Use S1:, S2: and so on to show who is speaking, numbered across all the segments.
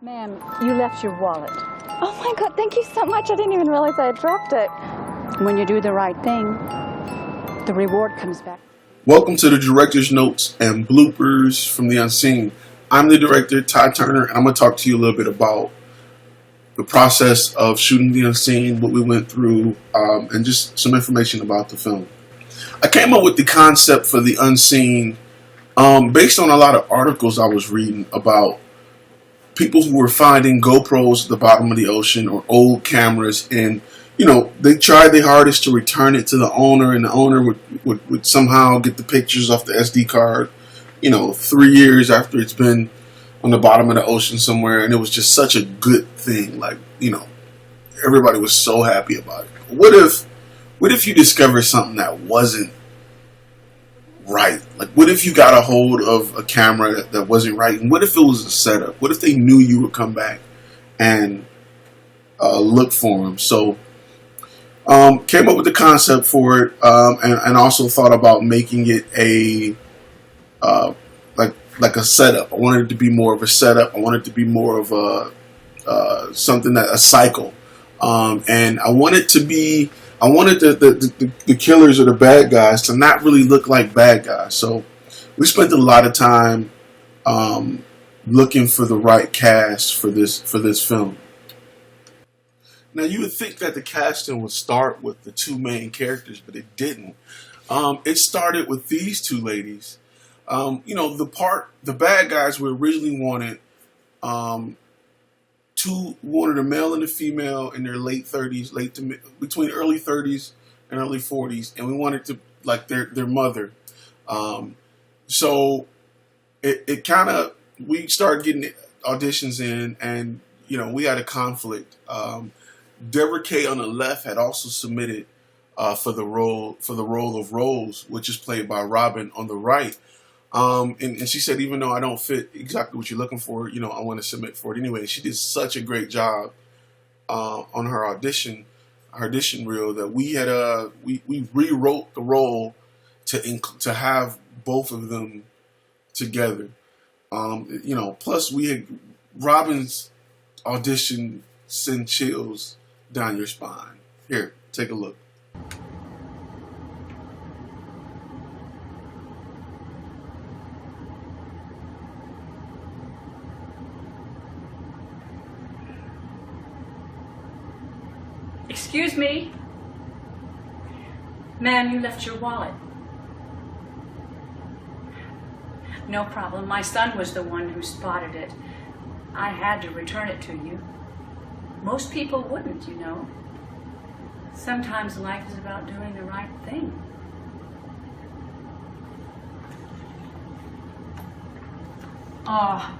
S1: Ma'am, you left your wallet.
S2: Oh my God, thank you so much. I didn't even realize I had dropped it.
S1: When you do the right thing, the reward comes back.
S3: Welcome to the director's notes and bloopers from the unseen. I'm the director, Ty Turner, and I'm going to talk to you a little bit about the process of shooting the unseen, what we went through, and just some information about the film. I came up with the concept for the unseen based on a lot of articles I was reading about people who were finding GoPros at the bottom of the ocean or old cameras, and they tried their hardest to return it to the owner, and the owner would somehow get the pictures off the SD card 3 years after it's been on the bottom of the ocean somewhere, and it was just such a good thing. Everybody was so happy about it. What if you discovered something that wasn't right? What if you got a hold of a camera that wasn't right? And what if it was a setup? What if they knew you would come back and look for them? So came up with the concept for it, and also thought about making it like a setup. I wanted it to be more of a setup. I wanted it to be more of a cycle, and I wanted the killers or the bad guys to not really look like bad guys. So we spent a lot of time looking for the right cast for this film. Now, you would think that the casting would start with the two main characters, but it didn't. It started with these two ladies. The bad guys we originally wanted, wanted a male and a female in their late 30s, between early 30s and early 40s, and we wanted to like their mother. So it kind of, we started getting auditions in, and we had a conflict. Deborah Kay on the left had also submitted for the role of Rose, which is played by Robin on the right. And she said, even though I don't fit exactly what you're looking for, I want to submit for it anyway. She did such a great job on her audition reel that we had we rewrote the role to have both of them together. Plus we had Robin's audition send chills down your spine. Here, take a look.
S1: Excuse me? Ma'am, you left your wallet. No problem. My son was the one who spotted it. I had to return it to you. Most people wouldn't, Sometimes life is about doing the right thing. Oh,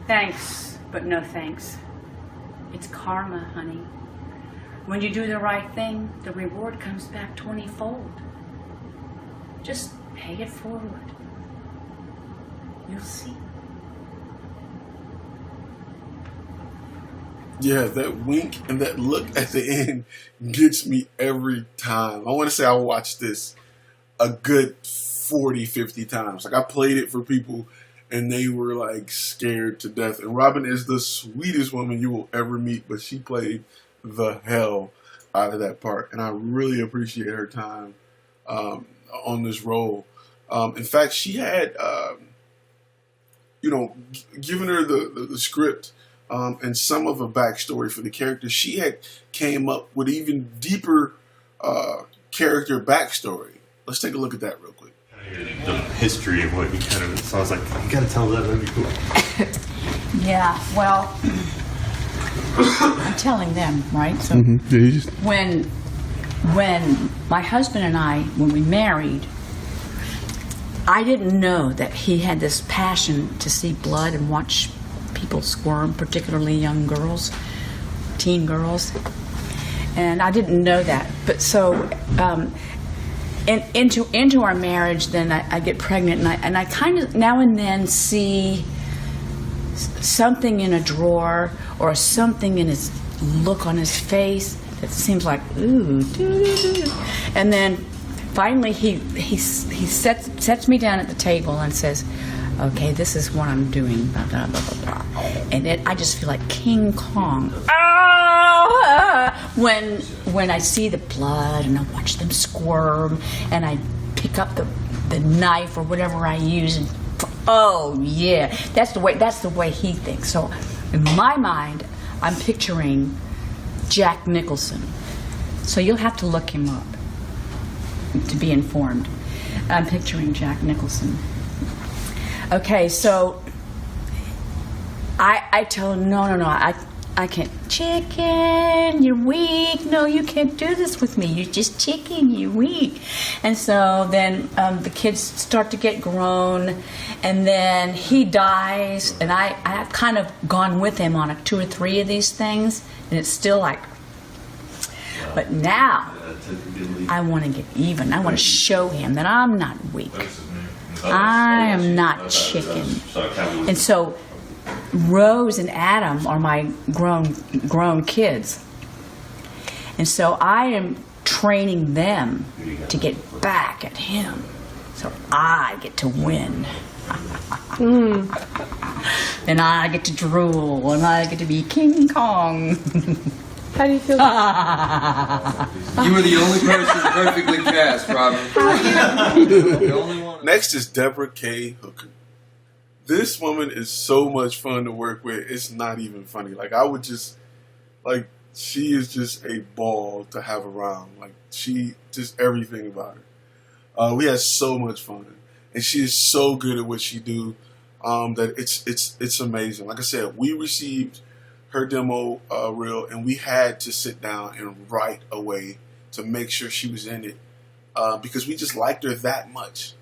S1: thanks, but no thanks. It's karma, honey. When you do the right thing, the reward comes back 20-fold. Just pay it forward. You'll see.
S3: Yeah, that wink and that look at the end gets me every time. I want to say I watched this a good 40, 50 times. I played it for people and they were scared to death. And Robin is the sweetest woman you will ever meet, but she played the hell out of that part. And I really appreciate her time on this role. In fact, she had, given her the script and some of a backstory for the character, she had came up with even deeper character backstory. Let's take a look at that real quick.
S4: The history of what so I was like, you gotta tell that'd be cool.
S1: Yeah, well, I'm telling them, right? So when my husband and I, when we married, I didn't know that he had this passion to see blood and watch people squirm, particularly young girls, teen girls. And I didn't know that. But so into our marriage, then I get pregnant, and I kind of now and then see something in a drawer or something in his look on his face that seems like, ooh, doo-doo-doo. And then finally he sets me down at the table and says, Okay, this is what I'm doing, blah, blah, blah, blah, blah. And I just feel like King Kong. Ah! When I see the blood and I watch them squirm and I pick up the knife or whatever I use and oh yeah, that's the way he thinks. So in my mind, I'm picturing Jack Nicholson. So you'll have to look him up to be informed. I'm picturing Jack Nicholson. Okay, so I tell him, no, I can't. Chicken, you're weak. No, you can't do this with me. You're just chicken, you're weak. And so then the kids start to get grown, and then he dies, and I've kind of gone with him on 2 or 3 of these things, and it's still like, but now I want to get even. I want to show him that I'm not weak. I am not chicken. And so Rose and Adam are my grown kids. And so I am training them to get back at him. So I get to win. And I get to drool, and I get to be King Kong.
S2: How do you feel?
S5: You were the only person perfectly cast, Robin. The only one.
S3: Next is Deborah K. Hooker. This woman is so much fun to work with. It's not even funny. Like, I would just, like, she is just a ball to have around. Like, she, just everything about her. We had so much fun. And she is so good at what she do that it's amazing. Like I said, we received her demo reel, and we had to sit down and right away to make sure she was in it because we just liked her that much.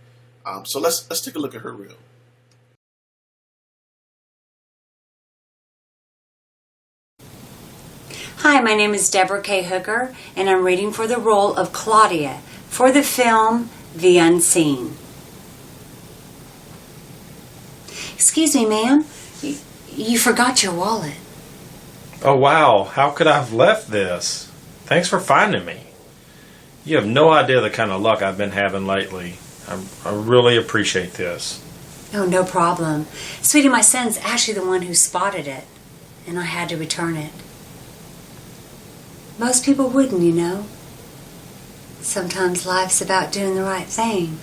S3: So let's take a look at her reel.
S6: Hi, my name is Deborah K. Hooker, and I'm reading for the role of Claudia for the film The Unseen. Excuse me, ma'am. You forgot your wallet.
S7: Oh wow, how could I have left this? Thanks for finding me. You have no idea the kind of luck I've been having lately. I really appreciate this.
S6: Oh, no problem. Sweetie, my son's actually the one who spotted it, and I had to return it. Most people wouldn't, you know. Sometimes life's about doing the right thing.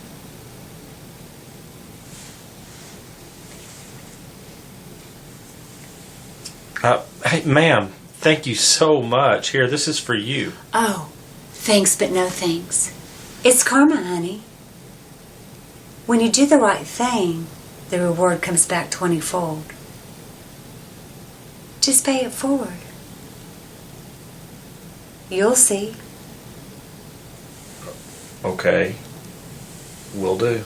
S7: Hey, ma'am, thank you so much. Here, this is for you.
S6: Oh, thanks, but no thanks. It's karma, honey. When you do the right thing, the reward comes back 20-fold. Just pay it forward. You'll see.
S7: Okay, will do.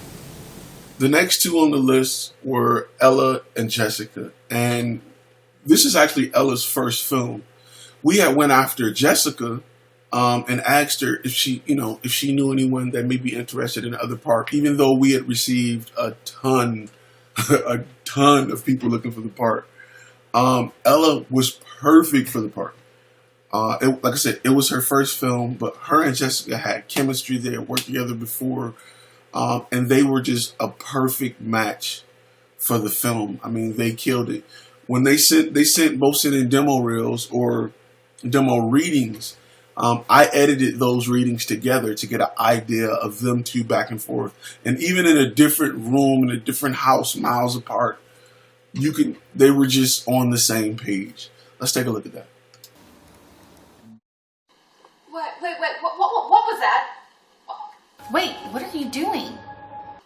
S3: The next 2 on the list were Ella and Jessica, and this is actually Ella's first film. We had went after Jessica and asked her if she knew anyone that may be interested in the other part, even though we had received a ton of people looking for the part. Ella was perfect for the part. Like I said, it was her first film, but her and Jessica had chemistry. They had worked together before, and they were just a perfect match for the film. I mean, they killed it. When they sent in demo reels or demo readings, I edited those readings together to get an idea of them 2 back and forth. And even in a different room, in a different house, miles apart, they were just on the same page. Let's take a look at that.
S8: What was that?
S9: Wait, what are you doing?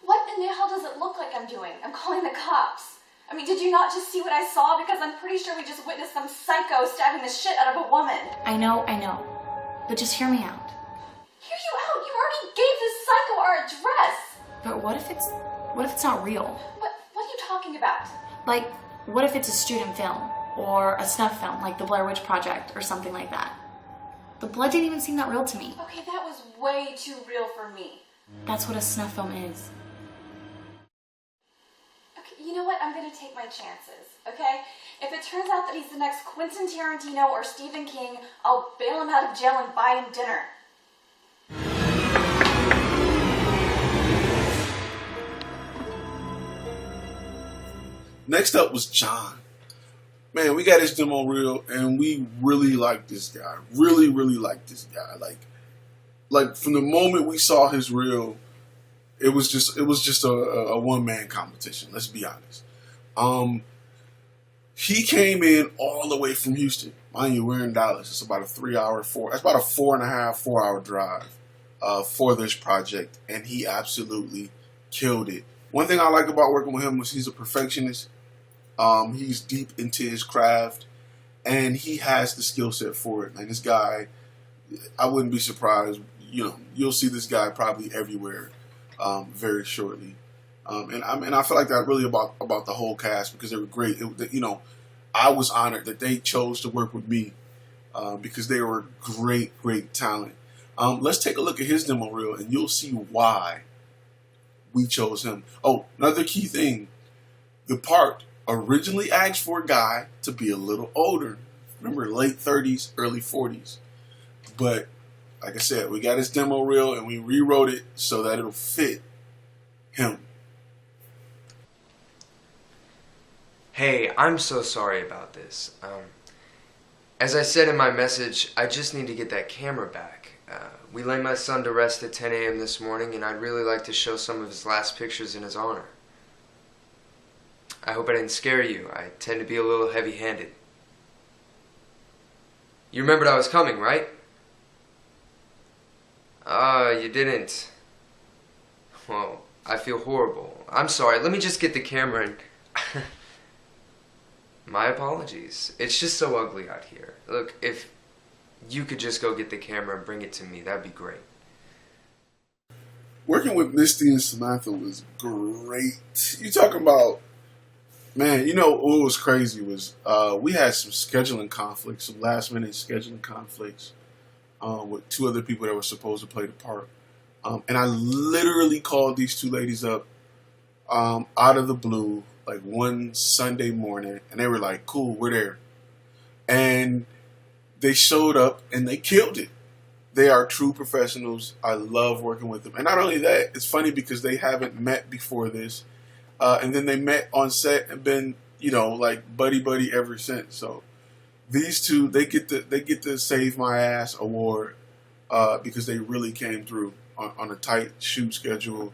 S8: What in the hell does it look like I'm doing? I'm calling the cops. I mean, did you not just see what I saw? Because I'm pretty sure we just witnessed some psycho stabbing the shit out of a woman.
S9: I know. But just hear me out.
S8: Hear you out? You already gave this psycho our address.
S9: But what if it's not real?
S8: What are you talking about?
S9: Like, what if it's a student film or a snuff film, like the Blair Witch Project or something like that? The blood didn't even seem that real to me.
S8: Okay, that was way too real for me.
S9: That's what a snuff film is.
S8: Okay, you know what? I'm gonna take my chances, okay? If it turns out that he's the next Quentin Tarantino or Stephen King, I'll bail him out of jail and buy him dinner.
S3: Next up was John. Man, we got his demo reel, and we really liked this guy. Really, really liked this guy. Like from the moment we saw his reel, it was just a one-man competition. Let's be honest. He came in all the way from Houston. Mind you, we're in Dallas. It's about a 4.5-4-hour drive for this project, and he absolutely killed it. One thing I like about working with him was he's a perfectionist. He's deep into his craft, and he has the skill set for it. And this guy, I wouldn't be surprised. You'll see this guy probably everywhere very shortly. And I feel like that really about the whole cast, because they were great. I was honored that they chose to work with me because they were great talent. Let's take a look at his demo reel, and you'll see why we chose him. Oh, another key thing: the part originally asked for a guy to be a little older. Remember, late 30s, early 40s. But like I said, we got his demo reel and we rewrote it so that it'll fit him.
S10: Hey, I'm so sorry about this. As I said in my message, I just need to get that camera back. We laid my son to rest at 10 a.m. this morning, and I'd really like to show some of his last pictures in his honor. I hope I didn't scare you. I tend to be a little heavy-handed. You remembered I was coming, right? You didn't. Well, I feel horrible. I'm sorry. Let me just get the camera and... My apologies. It's just so ugly out here. Look, if you could just go get the camera and bring it to me, that'd be great.
S3: Working with Misty and Samantha was great. You talking about... Man, what was crazy was we had some scheduling conflicts, some last-minute scheduling conflicts with two other people that were supposed to play the part. And I literally called these two ladies up out of the blue, like one Sunday morning, and they were like, cool, we're there. And they showed up, and they killed it. They are true professionals. I love working with them. And not only that, it's funny because they haven't met before this. And then they met on set and been, like buddy ever since. So these two, they get the Save My Ass award because they really came through on a tight shoot schedule.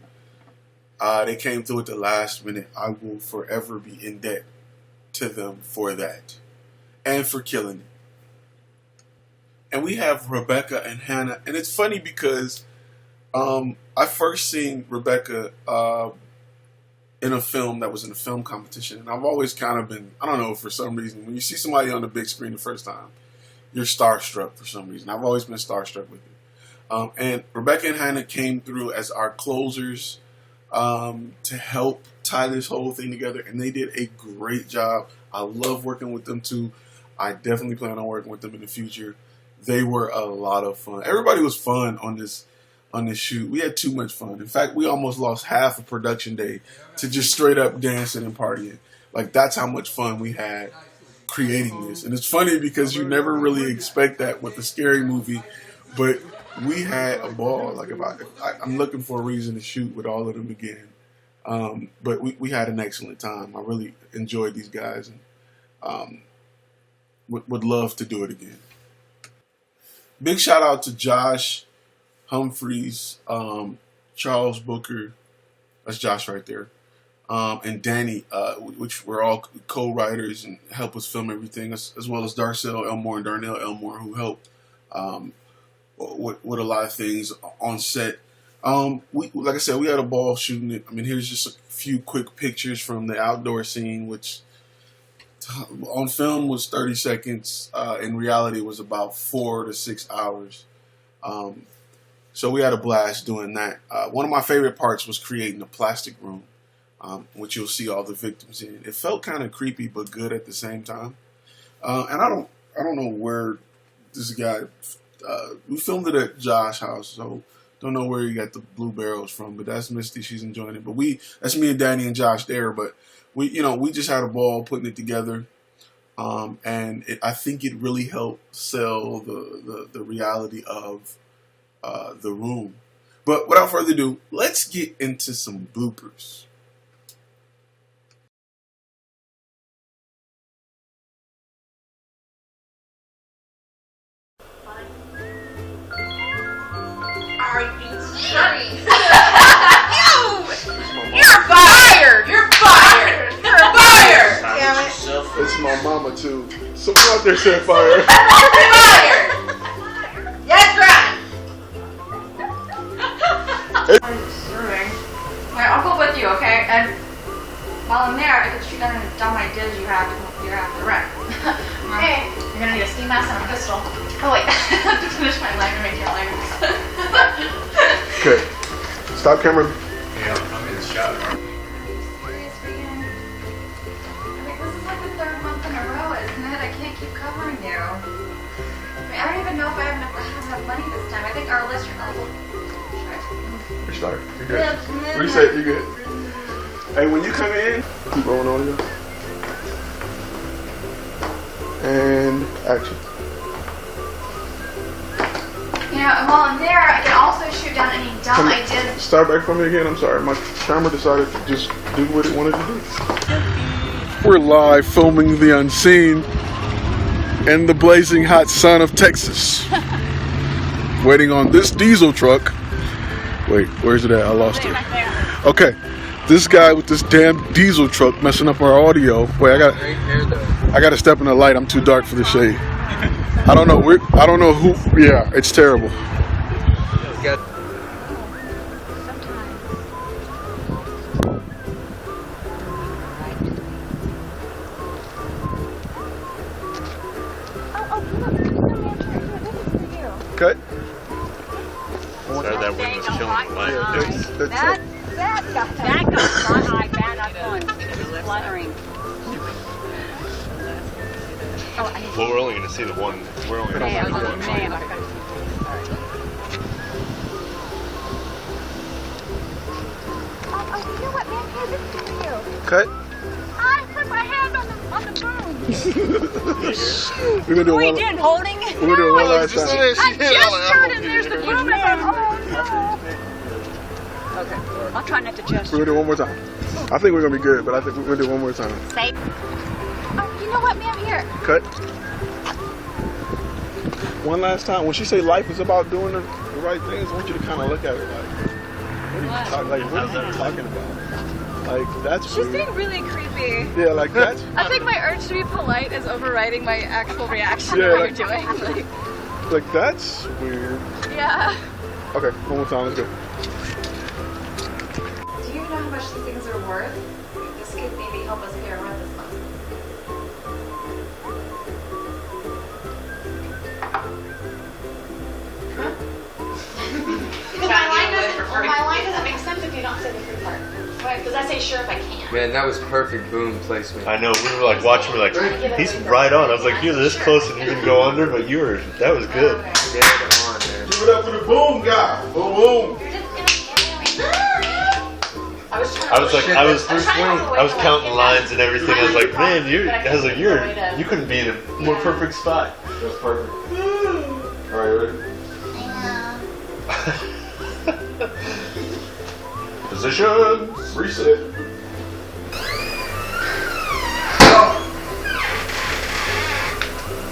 S3: They came through at the last minute. I will forever be in debt to them for that and for killing it. And we have Rebecca and Hannah, and it's funny because I first seen Rebecca in a film that was in a film competition. And I've always kind of been, I don't know, for some reason, when you see somebody on the big screen the first time, you're starstruck for some reason. I've always been starstruck with it. And Rebecca and Hannah came through as our closers to help tie this whole thing together. And they did a great job. I love working with them too. I definitely plan on working with them in the future. They were a lot of fun. Everybody was fun on this shoot. We had too much fun. In fact, we almost lost half a production day to just straight up dancing and partying. Like, that's how much fun we had creating this. And it's funny because you never really expect that with a scary movie, but we had a ball. I'm looking for a reason to shoot with all of them again. But we had an excellent time. I really enjoyed these guys and would love to do it again. Big shout out to Josh Humphreys, Charles Booker, that's Josh right there, and Danny, which were all co-writers and help us film everything, as well as Darcel Elmore and Darnell Elmore, who helped with a lot of things on set. Like I said, we had a ball shooting it. I mean, here's just a few quick pictures from the outdoor scene, which on film was 30 seconds. In reality, it was about 4 to 6 hours. So we had a blast doing that. One of my favorite parts was creating a plastic room, which you'll see all the victims in. It felt kind of creepy, but good at the same time. And I don't know where this guy. We filmed it at Josh's house, so don't know where he got the blue barrels from. But that's Misty; she's enjoying it. But that's me and Danny and Josh there. But we just had a ball putting it together. And I think it really helped sell the reality of the room. But without further ado, let's get into some bloopers. want to. Someone out there said fire.
S8: Yes, right. Alright, I'll go with you, okay? And while I'm there, I can shoot down any dumb ideas you have to wreck. Hey, you're gonna need a ski mask and a pistol. Oh wait, I have to finish my line right here.
S3: Okay. Stop camera.
S4: Yeah, I'm in the shot.
S8: Are you serious, Regan? I mean, this is like the third month in a row, isn't it? I can't keep covering you. I mean, I don't even know if I have enough money this time. I think our list are all.
S3: Restart. You're good. Reset. You're good. Hey, when you come in, keep rolling on you. And action.
S8: You know, and while I'm there, I can also shoot down any dumb ideas.
S3: Start back from me again. I'm sorry. My camera decided to just do what it wanted to do. We're live filming the unseen in the blazing hot sun of Texas. Waiting on this diesel truck. Wait, where's it at? I lost it. Okay. This guy with this damn diesel truck messing up our audio. Wait, I gotta step in the light. I'm too dark for the shade. I don't know. I don't know who. Yeah, it's terrible. Cut.
S4: Sorry, that wind was killing the light.
S1: That got my eye bad up on. It was fluttering.
S4: Well, we're only going to see the one. We're only going to see the one.
S2: Oh, you know what, man? Hey, this is for you.
S3: Cut.
S2: I put my hand on the boom.
S3: We're gonna do one.
S1: Did holding.
S3: We're gonna do it one last time.
S2: I gestured and there's the boom and I'm, oh no.
S1: Okay. I'll try not to gesture.
S3: We're gonna do it one more time. I think we're gonna be good, but I think we're gonna do it one more time.
S2: Say. Oh, you know what, ma'am? Here.
S3: Cut. One last time. When she say life is about doing the right things, I want you to kind of look at her what are you talking about? Like, that's
S2: She's being really creepy.
S3: Yeah, like that's.
S2: I think my urge to be polite is overriding my actual reaction
S3: Yeah,
S2: to what
S3: like-
S2: you're doing.
S3: Like, that's weird.
S2: Yeah.
S3: Okay, one more time. Let's go.
S8: Do you know how much these things are worth? This could maybe help us pay our rent this month.
S9: Because my line doesn't make sense if you don't say the free part. Right? Because I say sure if I can.
S10: Man, that was perfect boom placement.
S4: I know. We were like watching. We're like, he's right on. I was like, you're this close and you can go under, but you were. That was good.
S10: Dead on, man.
S3: Give it up for the boom guy. Boom, boom.
S9: I was trying
S4: I was like, I was
S9: to
S4: counting lines and everything. I was like, man, you couldn't be in a more perfect spot.
S3: That's perfect. All right, ready? Position. Reset.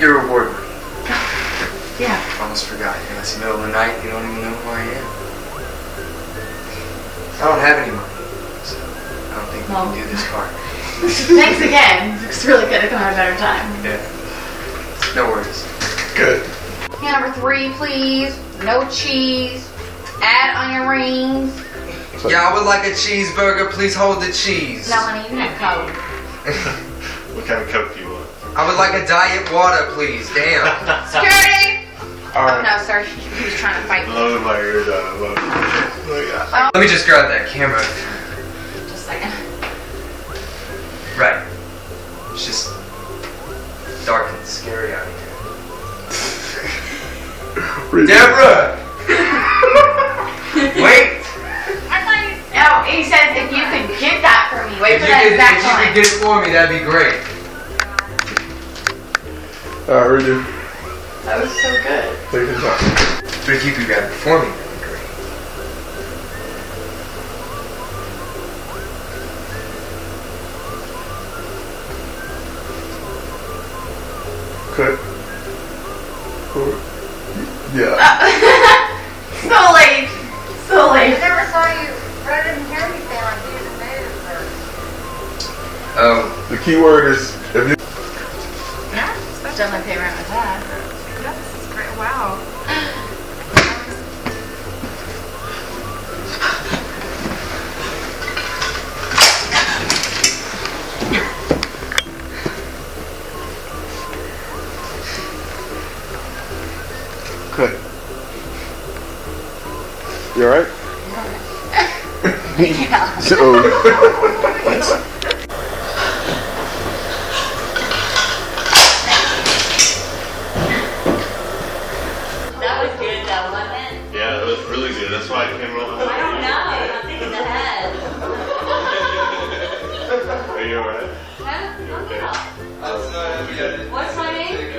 S10: Your reward.
S8: Yeah.
S10: Almost forgot. It's the middle of the night. You don't even know who I am. I don't have any money, so I don't think we can do this part.
S8: Thanks again. It's really good to come have a better time.
S10: Yeah. No worries.
S3: Good.
S8: Can number 3, please. No cheese. Add onion rings.
S10: Yeah, I would like a cheeseburger. Please hold the cheese.
S8: No, honey, you have Coke.
S4: What kind of Coke do you want?
S10: I would like a diet water, please. Damn.
S8: Security!
S3: All
S8: Oh,
S3: right.
S8: no, sir. He was trying to fight me.
S4: Blowing my ears out. I love it.
S10: Let me just grab that camera.
S8: Just a second.
S10: Right. It's just dark and scary out here. Deborah! Wait!
S8: Oh, he says if you could get that for me. Wait
S10: If
S8: for
S10: you
S8: that
S10: could
S8: exact line.
S10: get it for me, that'd be great.
S3: All right, ready?
S8: That was so good.
S3: Take your time.
S10: But if you could grab it for me, that'd be great.
S3: Cut. Cool. Yeah.
S8: So late. So late.
S6: I never saw you. I didn't hear anything like you didn't move.
S10: Oh,
S3: The key word is if you.
S8: start my pay rent with that. Yeah, this is great. Wow.
S3: Cut. You alright?
S8: Yeah.
S3: So,
S6: That was good though, wasn't it?
S4: Yeah, that was really good. That's why I came over.
S6: I don't know. I think it's the head.
S4: Are you alright?
S6: Huh?
S4: Okay.
S6: What's my name?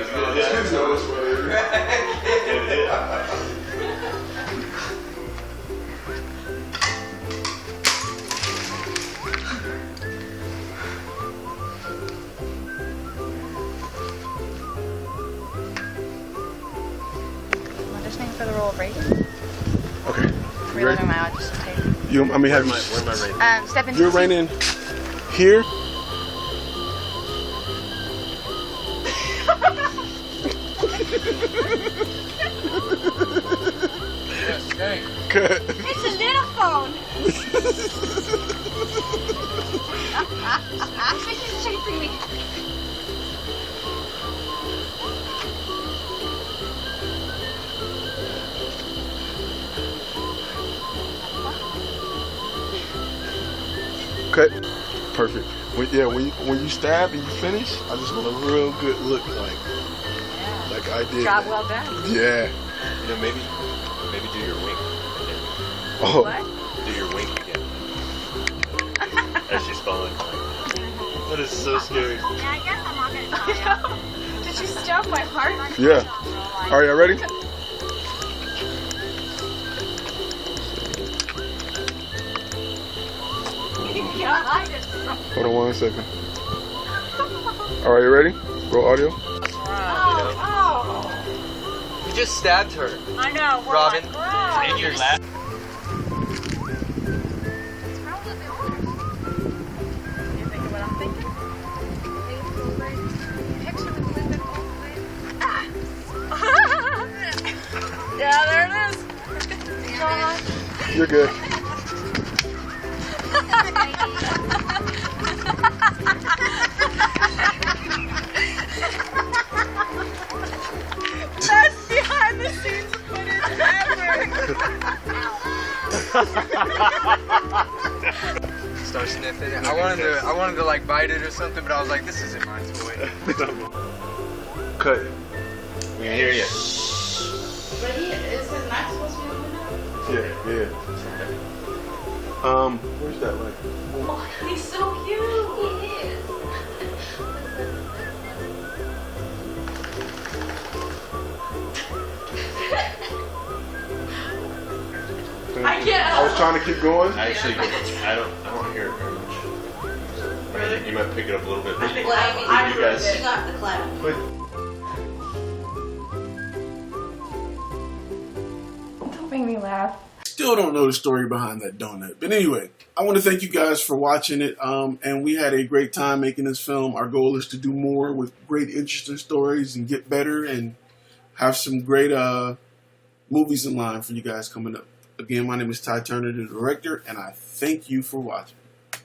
S8: Auditioning for the role of Reagan.
S3: okay. You ready?
S8: Relearning my audition tape.
S3: You, I mean, have you?
S4: Where am I rating?
S8: Step into
S3: You're raining here. Cut.
S2: It's a little phone. She's chasing me.
S3: Cut. Perfect. When you stab and you finish, I just want a real good look like I did.
S2: Job well done.
S3: Yeah.
S4: You know, maybe do your wink.
S3: Oh.
S2: What?
S4: Do your wink again. As she's falling. That is so scary.
S2: Yeah, I guess I'm not gonna tell you. Did you stop my heart?
S3: Yeah. All right, y'all ready? Hold on 1 second. All right, you ready? Roll audio.
S2: Oh,
S5: You just stabbed her.
S2: I know. We're
S5: Robin.
S2: like, gross.
S5: And your last.
S2: You thinking what I'm thinking? Picture with Linda Goldberg. Yeah, there it is.
S3: You're good.
S2: Best behind the scenes footage ever.
S5: Start sniffing it. I wanted to like bite it or something, but I was like, this isn't my toy.
S3: Cut.
S4: We can hear you.
S8: But is his neck supposed to be open up?
S3: Yeah. Where's that like?
S8: Oh, he's so cute. He is. I can't.
S3: I was trying to keep going.
S4: Actually, I don't hear it very much. Really? You might pick it up a little bit.
S6: Well, I mean,
S4: You guys.
S6: you got the clown.
S2: Don't make me laugh.
S3: Still don't know the story behind that donut. But anyway, I want to thank you guys for watching it. And we had a great time making this film. Our goal is to do more with great, interesting stories and get better and have some great movies in line for you guys coming up. Again, my name is Ty Turner, the director, and I thank you for watching.